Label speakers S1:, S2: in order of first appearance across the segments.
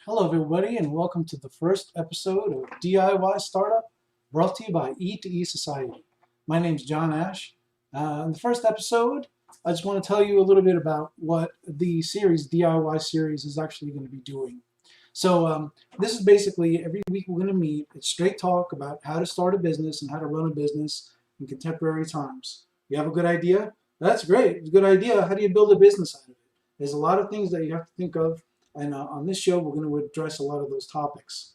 S1: Hello, everybody, and welcome to the first episode of DIY Startup, brought to you by E2E Society. My name is John Ash. In the first episode, I just want to tell you a little bit about what the DIY series, is actually going to be doing. So this is basically every week we're going to meet. It's straight talk about how to start a business and how to run a business in contemporary times. You have a good idea? That's great. It's a good idea. How do you build a business out of it? There's a lot of things that you have to think of, and on this show, we're going to address a lot of those topics.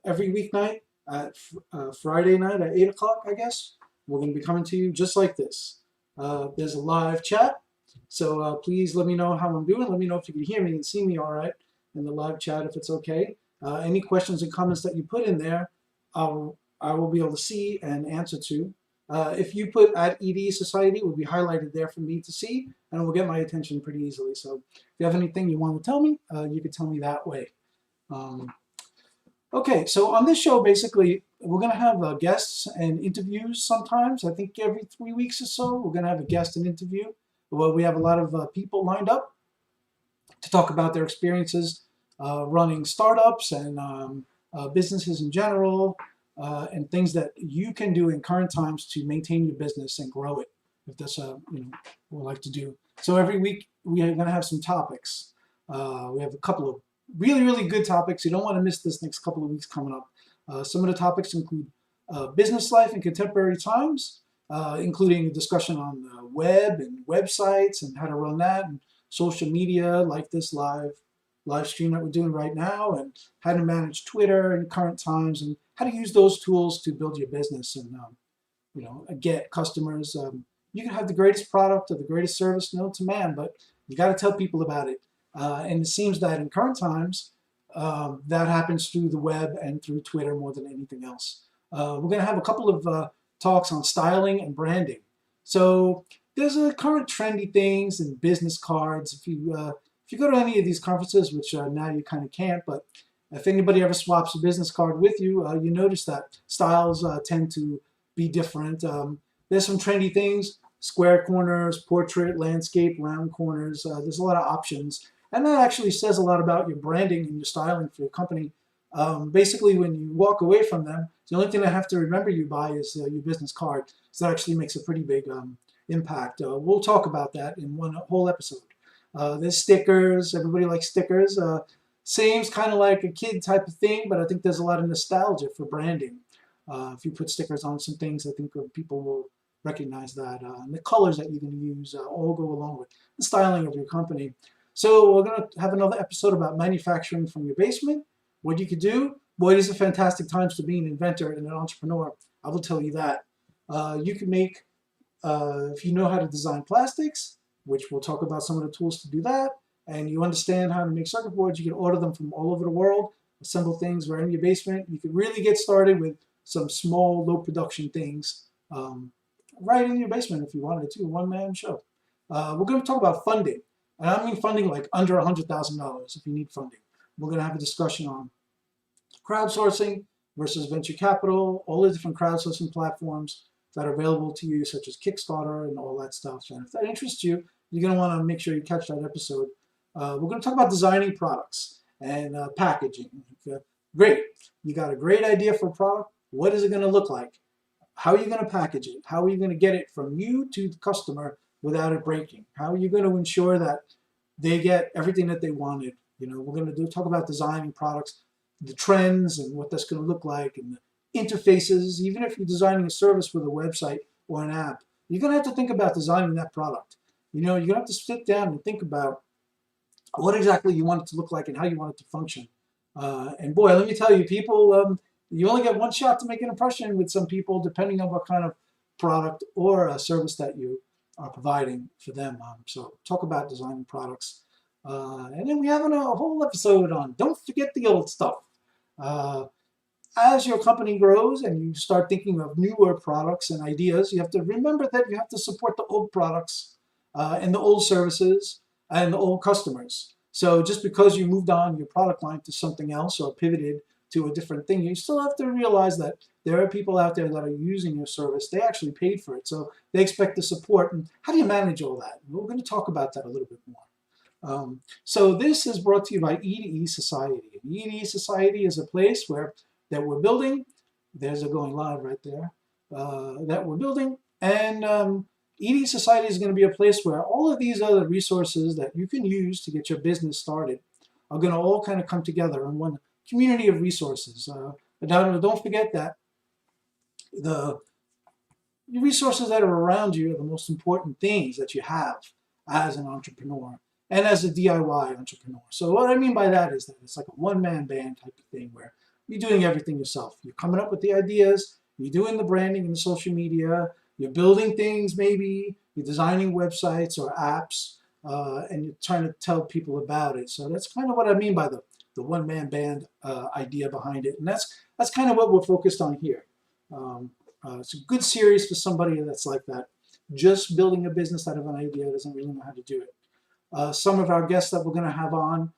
S1: Every weeknight at Friday night at 8 o'clock, I guess, we're going to be coming to you just like this. There's a live chat, so please let me know how I'm doing. Let me know if you can hear me and see me all right in the live chat, if it's okay. Any questions and comments that you put in there, I will be able to see and answer to. If you put at ED Society, it will be highlighted there for me to see, and it will get my attention pretty easily. So if you have anything you want to tell me, you can tell me that way. Okay, so on this show, basically, we're going to have guests and interviews sometimes. I think every 3 weeks or so, we're going to have a guest and interview. Well, we have a lot of people lined up to talk about their experiences running startups and businesses in general, and things that you can do in current times to maintain your business and grow it, if that's what we like to do. So every week we are going to have some topics. We have a couple of really, really good topics. You don't want to miss this next couple of weeks coming up. Some of the topics include business life in contemporary times, including a discussion on web and websites and how to run that, and social media like this live stream that we're doing right now, and how to manage Twitter in current times, and how to use those tools to build your business and get customers. You can have the greatest product or the greatest service known to man, but you got to tell people about it. And it seems that in current times, that happens through the web and through Twitter more than anything else. We're going to have a couple of talks on styling and branding. So there's a current trendy things in business cards. If you go to any of these conferences, which now you kind of can't, but if anybody ever swaps a business card with you, you notice that styles tend to be different. There's some trendy things: square corners, portrait, landscape, round corners. There's a lot of options. And that actually says a lot about your branding and your styling for your company. Basically, when you walk away from them, the only thing I have to remember you by is your business card. So that actually makes a pretty big impact. We'll talk about that in one whole episode. There's stickers. Everybody likes stickers. Seems kind of like a kid type of thing, but I think there's a lot of nostalgia for branding. If you put stickers on some things, I think people will recognize that. And the colors that you're going to use all go along with the styling of your company. So we're going to have another episode about manufacturing from your basement, what you could do. Boy, these are fantastic times to be an inventor and an entrepreneur. I will tell you that. You can make, if you know how to design plastics, which we'll talk about some of the tools to do that, and you understand how to make circuit boards, you can order them from all over the world, assemble things right in your basement. You can really get started with some small, low production things right in your basement if you wanted to, one-man show. We're going to talk about funding. And I mean funding like under $100,000 if you need funding. We're going to have a discussion on crowdsourcing versus venture capital, all the different crowdsourcing platforms that are available to you, such as Kickstarter and all that stuff. And if that interests you, you're going to want to make sure you catch that episode. We're going to talk about designing products and packaging. Great. You got a great idea for a product. What is it going to look like? How are you going to package it? How are you going to get it from you to the customer without it breaking? How are you going to ensure that they get everything that they wanted? We're going to talk about designing products, the trends and what that's going to look like, and the interfaces. Even if you're designing a service with a website or an app, you're going to have to think about designing that product. You're going to have to sit down and think about what exactly you want it to look like and how you want it to function. And boy, let me tell you, people, you only get one shot to make an impression with some people, depending on what kind of product or a service that you are providing for them. So talk about designing products. And then we have a whole episode on don't forget the old stuff. As your company grows and you start thinking of newer products and ideas, you have to remember that you have to support the old products and the old services and the old customers. So just because you moved on your product line to something else or pivoted to a different thing, you still have to realize that there are people out there that are using your service. They actually paid for it, so they expect the support. And how do you manage all that? We're going to talk about that a little bit more. So this is brought to you by E2E Society. E2E Society is a place that we're building. There's a going live right there. That we're building, and E2E Society is going to be a place where all of these other resources that you can use to get your business started are going to all kind of come together in one community of resources. But don't forget that the resources that are around you are the most important things that you have as an entrepreneur and as a DIY entrepreneur. So what I mean by that is that it's like a one-man band type of thing where you're doing everything yourself. You're coming up with the ideas, you're doing the branding and the social media, you're building things maybe, you're designing websites or apps, and you're trying to tell people about it. So that's kind of what I mean by the one-man band idea behind it. And that's kind of what we're focused on here. It's a good series for somebody that's like that, just building a business out of an idea, doesn't really know how to do it. Some of our guests that we're going to have on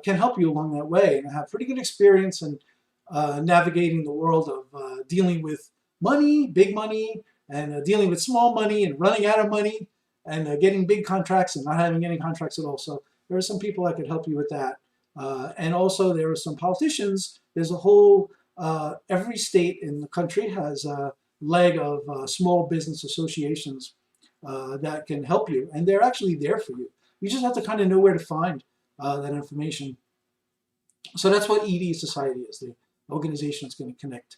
S1: can help you along that way and have pretty good experience in navigating the world of dealing with money, big money, and dealing with small money and running out of money and getting big contracts and not having any contracts at all. So there are some people that could help you with that. And also there are some politicians. There's a whole, every state in the country has a leg of small business associations that can help you. And they're actually there for you. You just have to kind of know where to find that information. So that's what E2E Society is, the organization that's going to connect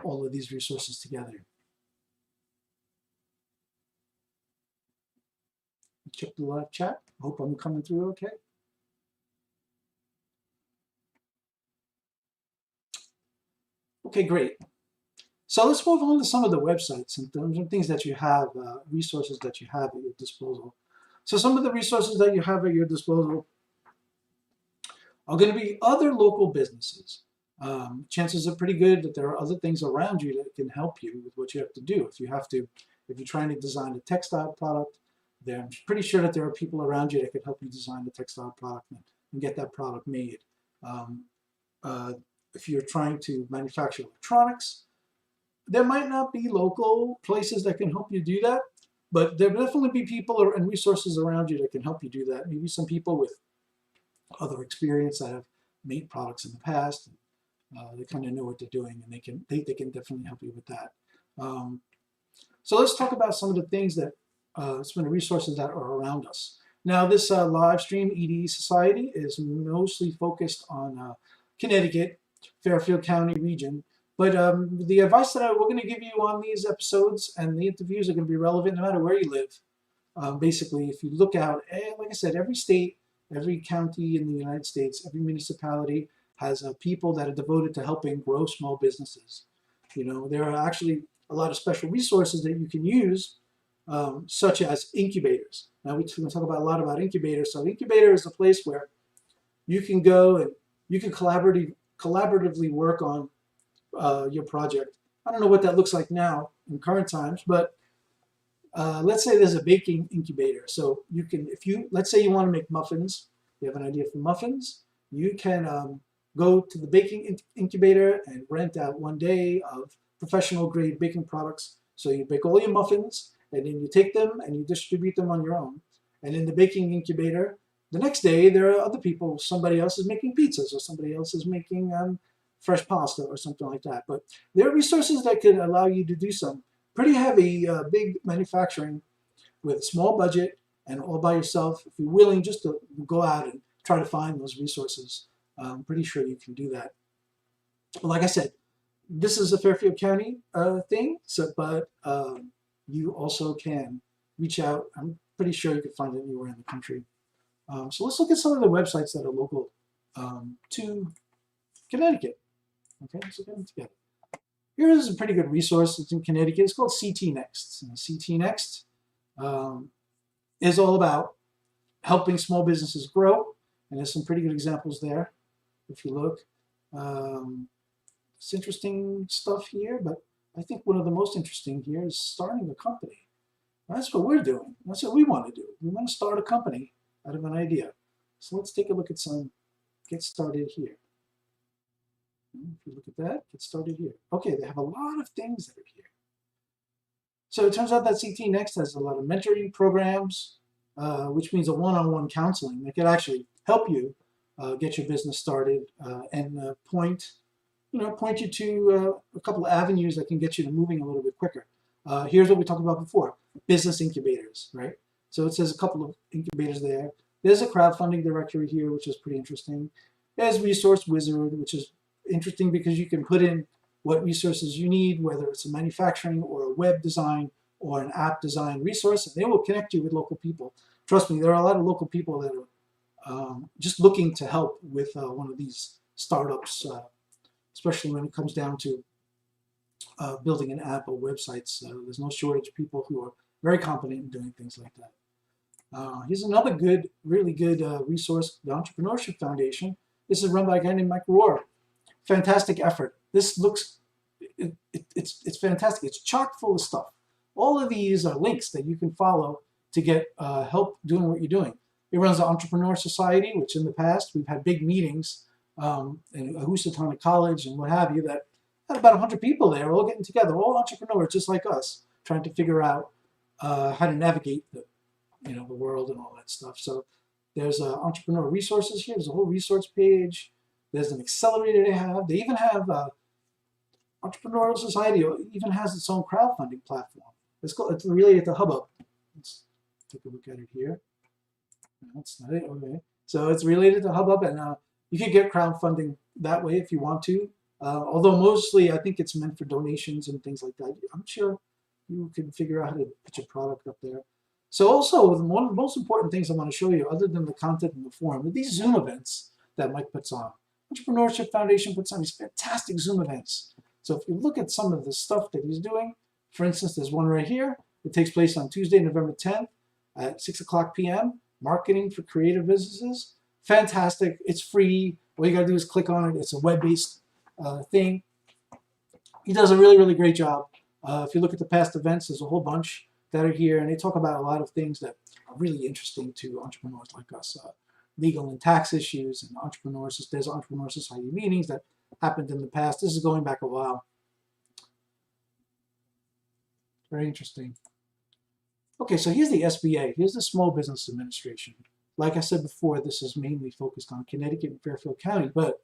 S1: all of these resources together. Check the live chat. Hope I'm coming through okay. Okay, great. So let's move on to some of the websites and some things that you have, resources that you have at your disposal. So some of the resources that you have at your disposal are going to be other local businesses. Chances are pretty good that there are other things around you that can help you with what you have to do. If you're trying to design a textile product, then I'm pretty sure that there are people around you that can help you design the textile product and get that product made. If you're trying to manufacture electronics, there might not be local places that can help you do that, but there will definitely be people and resources around you that can help you do that. Maybe some people with other experience that have made products in the past. They kind of know what they're doing, and they can definitely help you with that. So let's talk about some of the things that some of the resources that are around us. Now, this LiveStream E2E Society is mostly focused on Connecticut, Fairfield County region. But the advice that we're going to give you on these episodes and the interviews are going to be relevant no matter where you live. Basically, if you look out, like I said, every state, every county in the United States, every municipality has people that are devoted to helping grow small businesses. You know, there are actually a lot of special resources that you can use, such as incubators. Now, we're going to talk a lot about incubators. So incubator is a place where you can go and you can collaboratively work on your project. I don't know what that looks like now in current times, but let's say there's a baking incubator. So you can, let's say you want to make muffins, you have an idea for muffins, you can go to the baking incubator and rent out 1 day of professional grade baking products. So you bake all your muffins, and then you take them and you distribute them on your own. And in the baking incubator, the next day there are other people, somebody else is making pizzas or somebody else is making fresh pasta or something like that. But there are resources that can allow you to do some pretty heavy, big manufacturing with a small budget and all by yourself. If you're willing just to go out and try to find those resources, I'm pretty sure you can do that. Like I said, this is a Fairfield County thing, but you also can reach out. I'm pretty sure you can find it anywhere in the country. So let's look at some of the websites that are local to Connecticut. Okay, so get them together. Here is a pretty good resource. It's in Connecticut. It's called CT Next. And CT Next is all about helping small businesses grow. And there's some pretty good examples there, if you look. It's interesting stuff here, but I think one of the most interesting here is starting a company. That's what we're doing. That's what we want to do. We want to start a company out of an idea. So let's take a look at some, get started here. If you look at that, get started here. Okay, they have a lot of things that are here. So it turns out that CT Next has a lot of mentoring programs. which means a one-on-one counseling that could actually help you get your business started and point you to a couple of avenues that can get you to moving a little bit quicker. Here's what we talked about before, business incubators, right? So it says a couple of incubators there. There's a crowdfunding directory here, which is pretty interesting. There's Resource Wizard, which is interesting because you can put in what resources you need, whether it's a manufacturing or a web design or an app design resource, and they will connect you with local people. Trust me, there are a lot of local people that are just looking to help with one of these startups, especially when it comes down to building an app or websites. There's no shortage of people who are very competent in doing things like that. Here's another good, really good resource, the Entrepreneurship Foundation. This is run by a guy named Mike Rohr. Fantastic effort. This looks, it's fantastic. It's chock full of stuff. All of these are links that you can follow to get help doing what you're doing. It runs the Entrepreneur Society, which in the past we've had big meetings in Housatonic College and what have you that had about 100 people there, all getting together, all entrepreneurs just like us, trying to figure out how to navigate the world and all that stuff. So there's entrepreneur resources here. There's a whole resource page. There's an accelerator they have. They even have Entrepreneurial Society even has its own crowdfunding platform. It's related to HubUp. Let's take a look at it here. No, that's not it. Okay. So it's related to HubUp, and you can get crowdfunding that way if you want to. Although mostly I think it's meant for donations and things like that. I'm sure you can figure out how to put your product up there. So also, one of the most important things I want to show you, other than the content in the forum, are these Zoom events that Mike puts on. Entrepreneurship Foundation puts on these fantastic Zoom events. So if you look at some of the stuff that he's doing, for instance, there's one right here. It takes place on Tuesday, November 10th at 6:00 p.m. Marketing for creative businesses. Fantastic. It's free. All you got to do is click on it. It's a web-based thing. He does a really, really great job. If you look at the past events, there's a whole bunch that are here, and they talk about a lot of things that are really interesting to entrepreneurs like us. Legal and tax issues, and entrepreneurs. There's Entrepreneur Society meetings that happened in the past. This is going back a while. Very interesting. Okay, so here's the SBA. Here's the Small Business Administration. Like I said before, this is mainly focused on Connecticut and Fairfield County, but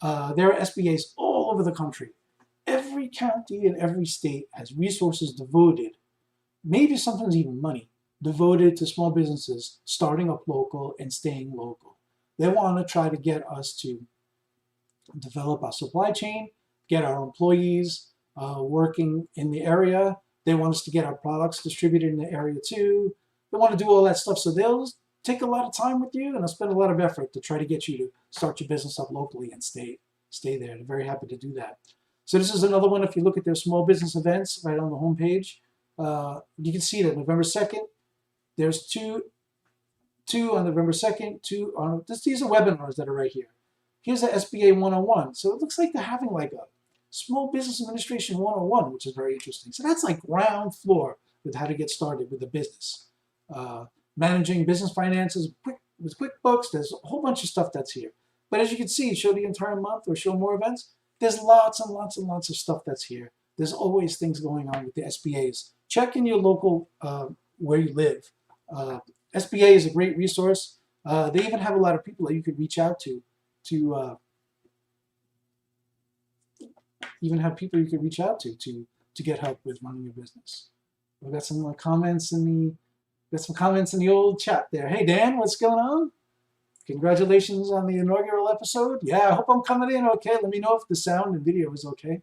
S1: there are SBAs all over the country. Every county and every state has resources devoted, maybe sometimes even money, devoted to small businesses starting up local and staying local. They want to try to get us to develop our supply chain, get our employees working in the area. They want us to get our products distributed in the area too. They want to do all that stuff. So they'll take a lot of time with you, and they'll spend a lot of effort to try to get you to start your business up locally and stay there. They're very happy to do that. So this is another one. If you look at their small business events right on the homepage, you can see that November 2nd, there's two on November 2nd, two on, these are webinars that are right here. Here's the SBA 101. So it looks like they're having like a Small Business Administration 101, which is very interesting. So that's like ground floor with how to get started with a business. Managing business finances with QuickBooks, there's a whole bunch of stuff that's here. But as you can see, show the entire month or show more events, there's lots and lots and lots of stuff that's here. There's always things going on with the SBAs. Check in your local, where you live. SBA is a great resource. They even have a lot of people that you could reach out to get help with running your business. We've got some comments in the old chat there. Hey Dan, what's going on? Congratulations on the inaugural episode. Yeah, I hope I'm coming in okay. Let me know if the sound and video is okay.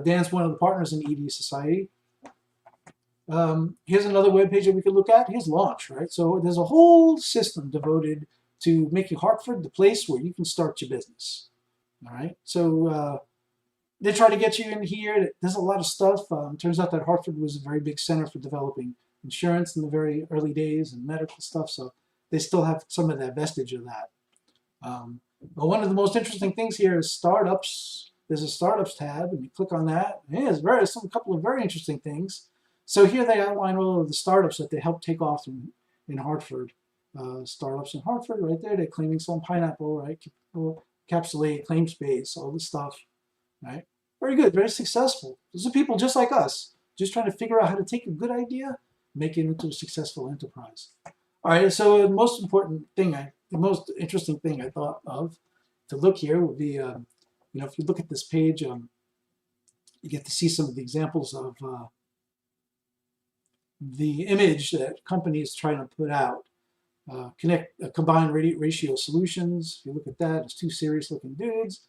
S1: Dan's one of the partners in E2E Society. Here's another webpage that we could look at. Here's Launch, right? So there's a whole system devoted to making Hartford the place where you can start your business. All right. So they try to get you in here. There's a lot of stuff. Turns out that Hartford was a very big center for developing insurance in the very early days and medical stuff. So they still have some of that vestige of that. But one of the most interesting things here is startups. There's a startups tab, and you click on that. And there's a couple of very interesting things. So here they outline all of the startups that they help take off in Hartford. Startups in Hartford, right there. They're claiming some pineapple, right? Encapsulate, claim space, all this stuff, right? Very good, very successful. Those are people just like us, just trying to figure out how to take a good idea, make it into a successful enterprise. All right, so the most important thing, the most interesting thing I thought of to look here would be, if you look at this page, you get to see some of the examples of the image that companies trying to put out. Combined ratio solutions. If you look at that, it's two serious looking dudes.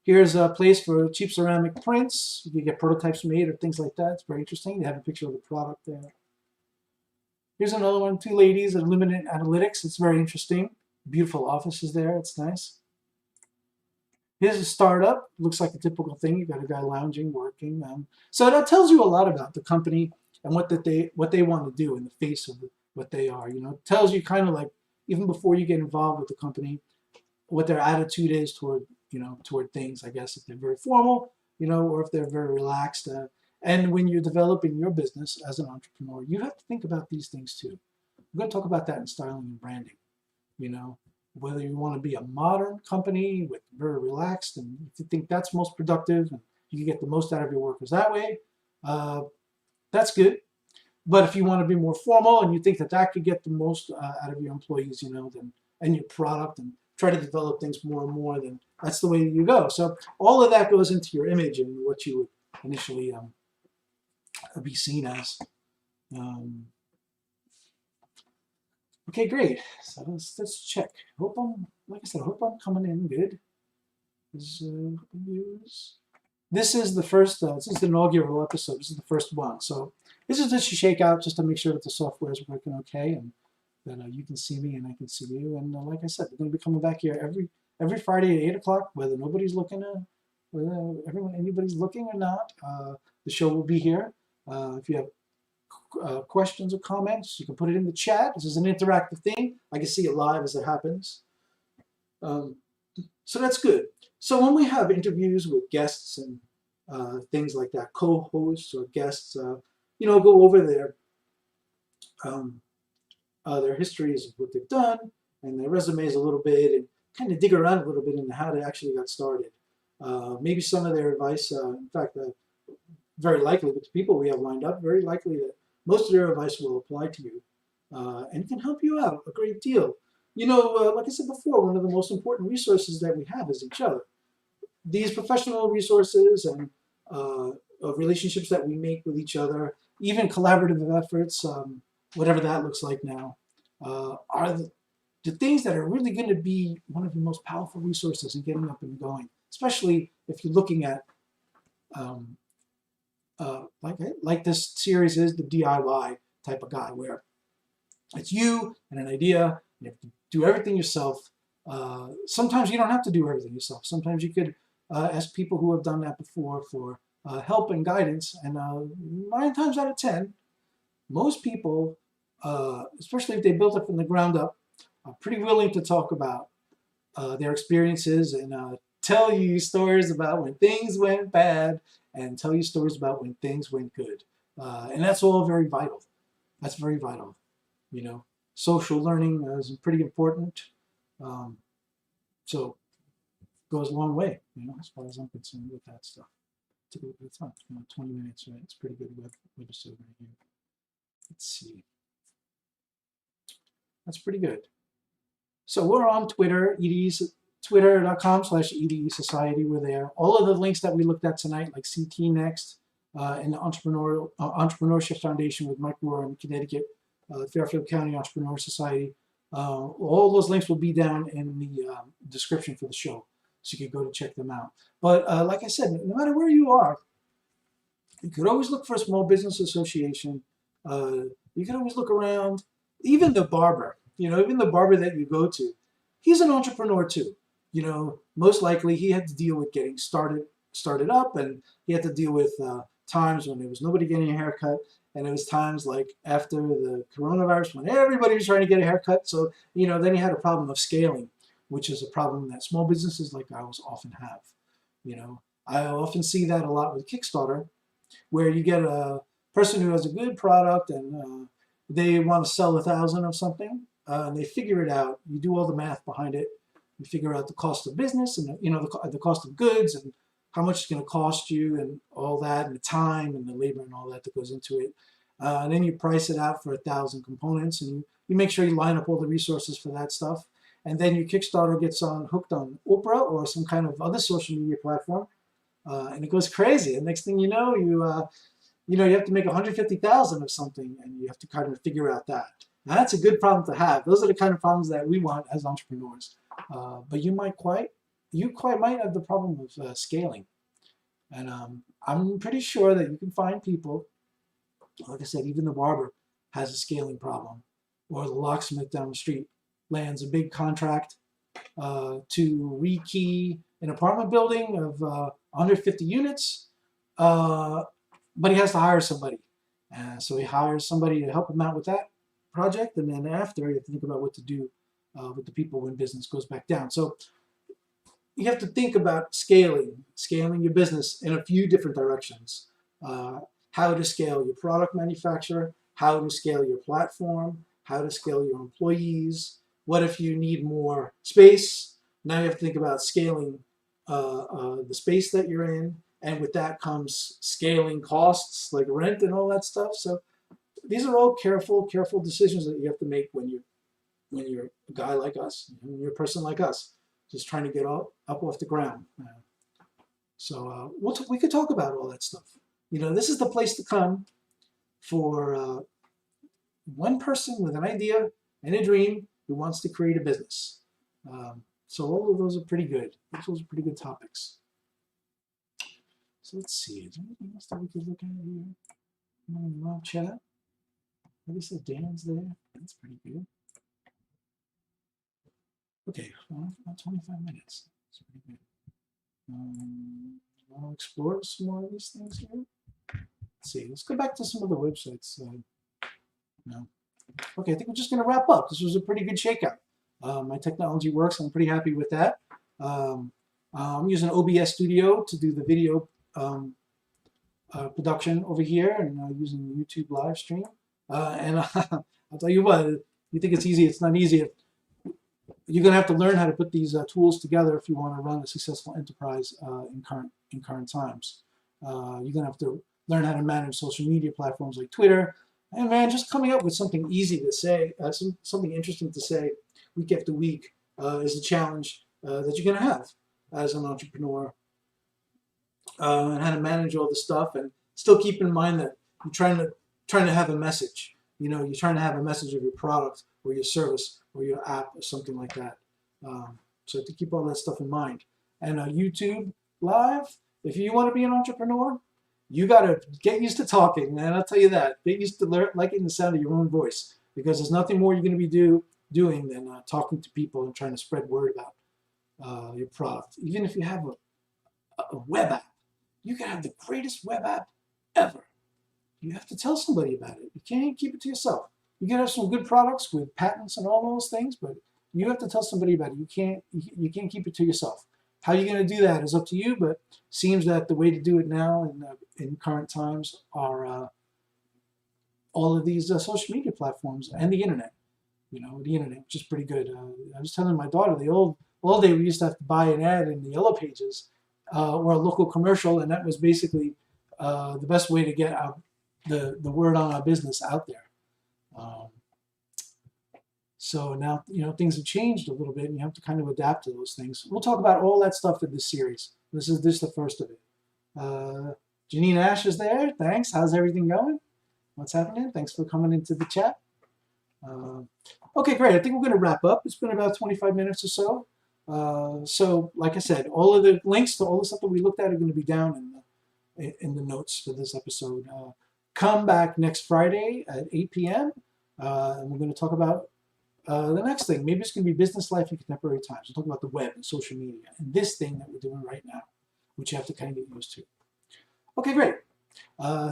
S1: Here's a place for cheap ceramic prints. You can get prototypes made or things like that. It's very interesting. They have a picture of the product there. Here's another one, two ladies at Limited Analytics. It's very interesting. Beautiful offices there. It's nice. Here's a startup. Looks like a typical thing. You've got a guy lounging, working. So that tells you a lot about the company and what they want to do in the face of what they are. It tells you kind of like, even before you get involved with the company, what their attitude is toward things, I guess, if they're very formal, or if they're very relaxed. And when you're developing your business as an entrepreneur, you have to think about these things too. We're going to talk about that in styling and branding. Whether you want to be a modern company with very relaxed, and if you think that's most productive and you can get the most out of your workers that way, that's good. But if you want to be more formal and you think that could get the most out of your employees, then and your product, and try to develop things more and more, then that's the way you go. So all of that goes into your image and what you would initially be seen as. Okay, great. So let's check. Like I said, I hope I'm coming in good. This is the first. This is the inaugural episode. This is the first one. So this is just a shakeout, just to make sure that the software is working okay, and that you can see me and I can see you. And like I said, we're going to be coming back here every Friday at 8 o'clock, whether nobody's looking, whether anybody's looking or not. The show will be here. If you have questions or comments, you can put it in the chat. This is an interactive thing. I can see it live as it happens. So that's good. So when we have interviews with guests and things like that, co-hosts or guests, go over their histories of what they've done and their resumes a little bit, and kind of dig around a little bit into how they actually got started. Maybe some of their advice, in fact, very likely with the people we have lined up, very likely that most of their advice will apply to you and can help you out a great deal. Like I said before, one of the most important resources that we have is each other. These professional resources and relationships that we make with each other, even collaborative efforts, whatever that looks like now, are the things that are really going to be one of the most powerful resources in getting up and going, especially if you're looking at, like this series is, the DIY type of guy, where it's you and an idea, you have to do everything yourself. Sometimes you don't have to do everything yourself. Sometimes you could ask people who have done that before for help and guidance, and 9 times out of 10, most people, especially if they built it from the ground up, are pretty willing to talk about their experiences and tell you stories about when things went bad and tell you stories about when things went good. And that's all very vital. That's very vital. Social learning is pretty important. So it goes a long way, as far as I'm concerned with that stuff. Took a little bit of time, 20 minutes, right? It's pretty good web episode right here. Let's see. That's pretty good. So we're on Twitter, twitter.com/EDE Society. We're there. All of the links that we looked at tonight, like CT Next and the Entrepreneurship Foundation with Mike Moore in Connecticut, Fairfield County Entrepreneur Society. All those links will be down in the description for the show, so you can go to check them out. But like I said, no matter where you are, you could always look for a small business association. You can always look around. Even the barber, even the barber that you go to, he's an entrepreneur too. Most likely he had to deal with getting started up, and he had to deal with times when there was nobody getting a haircut, and it was times like after the coronavirus when everybody was trying to get a haircut. So then he had a problem of scaling, which is a problem that small businesses like ours often have. I often see that a lot with Kickstarter, where you get a person who has a good product and they want to sell 1,000 of something, and they figure it out. You do all the math behind it. You figure out the cost of business and the cost of goods and how much it's going to cost you and all that, and the time and the labor and all that goes into it. and then you price it out for 1,000 components, and you make sure you line up all the resources for that stuff. And then your Kickstarter gets hooked on Oprah or some kind of other social media platform, and it goes crazy. And next thing you know, you have to make 150,000 of something, and you have to kind of figure out that. Now, that's a good problem to have. Those are the kind of problems that we want as entrepreneurs. But you quite might have the problem of scaling. And I'm pretty sure that you can find people, like I said, even the barber has a scaling problem, or the locksmith down the street lands a big contract to rekey an apartment building of 150 units, but he has to hire somebody. So he hires somebody to help him out with that project, and then after, you have to think about what to do with the people when business goes back down. So you have to think about scaling your business in a few different directions. How to scale your product manufacturer, how to scale your platform, how to scale your employees. What if you need more space? Now you have to think about scaling the space that you're in, and with that comes scaling costs like rent and all that stuff. So these are all careful decisions that you have to make when you're a guy like us, when you're a person like us, just trying to get up off the ground. So we could talk about all that stuff. This is the place to come for one person with an idea and a dream who wants to create a business. So all of those are pretty good. Those are pretty good topics. So let's see. Is there anything else that we could look at here? Live chat. Like I said, Dan's there. That's pretty good. Okay, well, about 25 minutes. That's pretty good. I'll explore some more of these things here. Let's see. Let's go back to some of the websites. Okay, I think we're just going to wrap up. This was a pretty good shakeout. My technology works. I'm pretty happy with that. I'm using OBS Studio to do the video production over here, and using YouTube LiveStream. And I'll tell you what, you think it's easy, it's not easy. You're going to have to learn how to put these tools together if you want to run a successful enterprise in current times. You're going to have to learn how to manage social media platforms like Twitter. And man, just coming up with something easy to say, something interesting to say week after week is a challenge that you're going to have as an entrepreneur. And how to manage all the stuff, and still keep in mind that you're trying to have a message. You're trying to have a message of your product or your service or your app or something like that. So to keep all that stuff in mind. And YouTube Live, if you want to be an entrepreneur, you got to get used to talking, man. I'll tell you that. Get used to liking the sound of your own voice, because there's nothing more you're going to be doing than talking to people and trying to spread word about your product. Even if you have a web app, you can have the greatest web app ever. You have to tell somebody about it. You can't keep it to yourself. You can have some good products with patents and all those things, but you have to tell somebody about it. You can't keep it to yourself. How you're going to do that is up to you, but seems that the way to do it now in current times are all of these social media platforms and the internet. The internet, which is pretty good. I was telling my daughter, the old day we used to have to buy an ad in the Yellow Pages or a local commercial, and that was basically the best way to get the word on our business out there. So now, things have changed a little bit, and you have to kind of adapt to those things. We'll talk about all that stuff in this series. This is the first of it. Janine Ash is there. Thanks. How's everything going? What's happening? Thanks for coming into the chat. Okay, great. I think we're going to wrap up. It's been about 25 minutes or so. So, like I said, all of the links to all the stuff that we looked at are going to be down in the notes for this episode. Come back next Friday at 8 p.m. And we're going to talk about the next thing. Maybe it's going to be business life in contemporary times. We'll talk about the web and social media and this thing that we're doing right now, which you have to kind of get used to. Okay, great.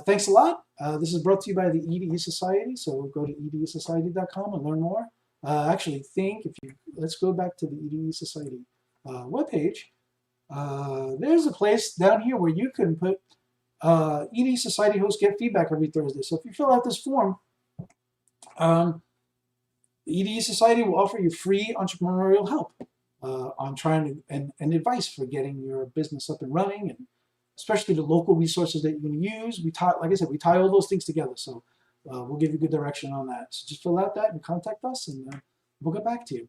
S1: Thanks a lot. This is brought to you by the E2E Society, so go to edesociety.com and learn more. Let's go back to the E2E Society webpage. There's a place down here where you can put E2E Society hosts get feedback every Thursday. So if you fill out this form, the E2E Society will offer you free entrepreneurial help on trying to, and advice for getting your business up and running, and especially the local resources that you can use. Like I said, we tie all those things together. So we'll give you good direction on that. So just fill out that and contact us, and we'll get back to you.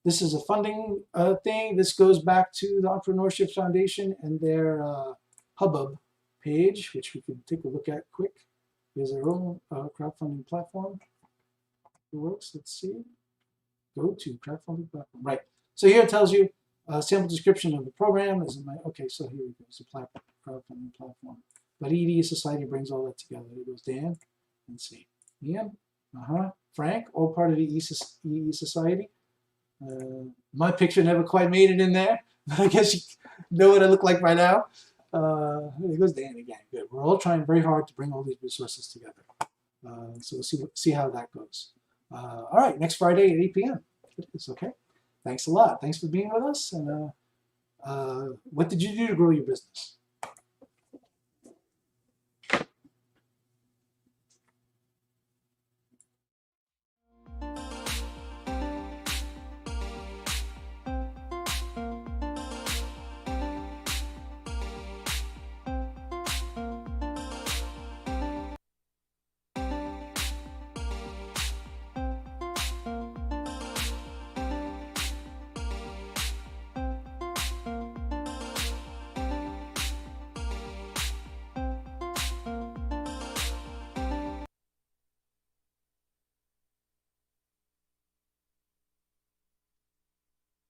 S1: This is a funding thing. This goes back to the Entrepreneurship Foundation and their Hubbub page, which we can take a look at quick. There's their own crowdfunding platform. It works. Let's see. Go to crowdfunding platform. Right. So here it tells you a sample description of the program. Okay, so here we go. It's a crowdfunding platform. But E2E Society brings all that together. There goes Dan. Let's see. Ian. Frank, all part of the E2E Society. My picture never quite made it in there. I guess you know what I look like right now. There goes Dan again. Good. We're all trying very hard to bring all these resources together. So we'll see how that goes. All right, next Friday at 8 p.m. It's okay. Thanks a lot. Thanks for being with us. And what did you do to grow your business?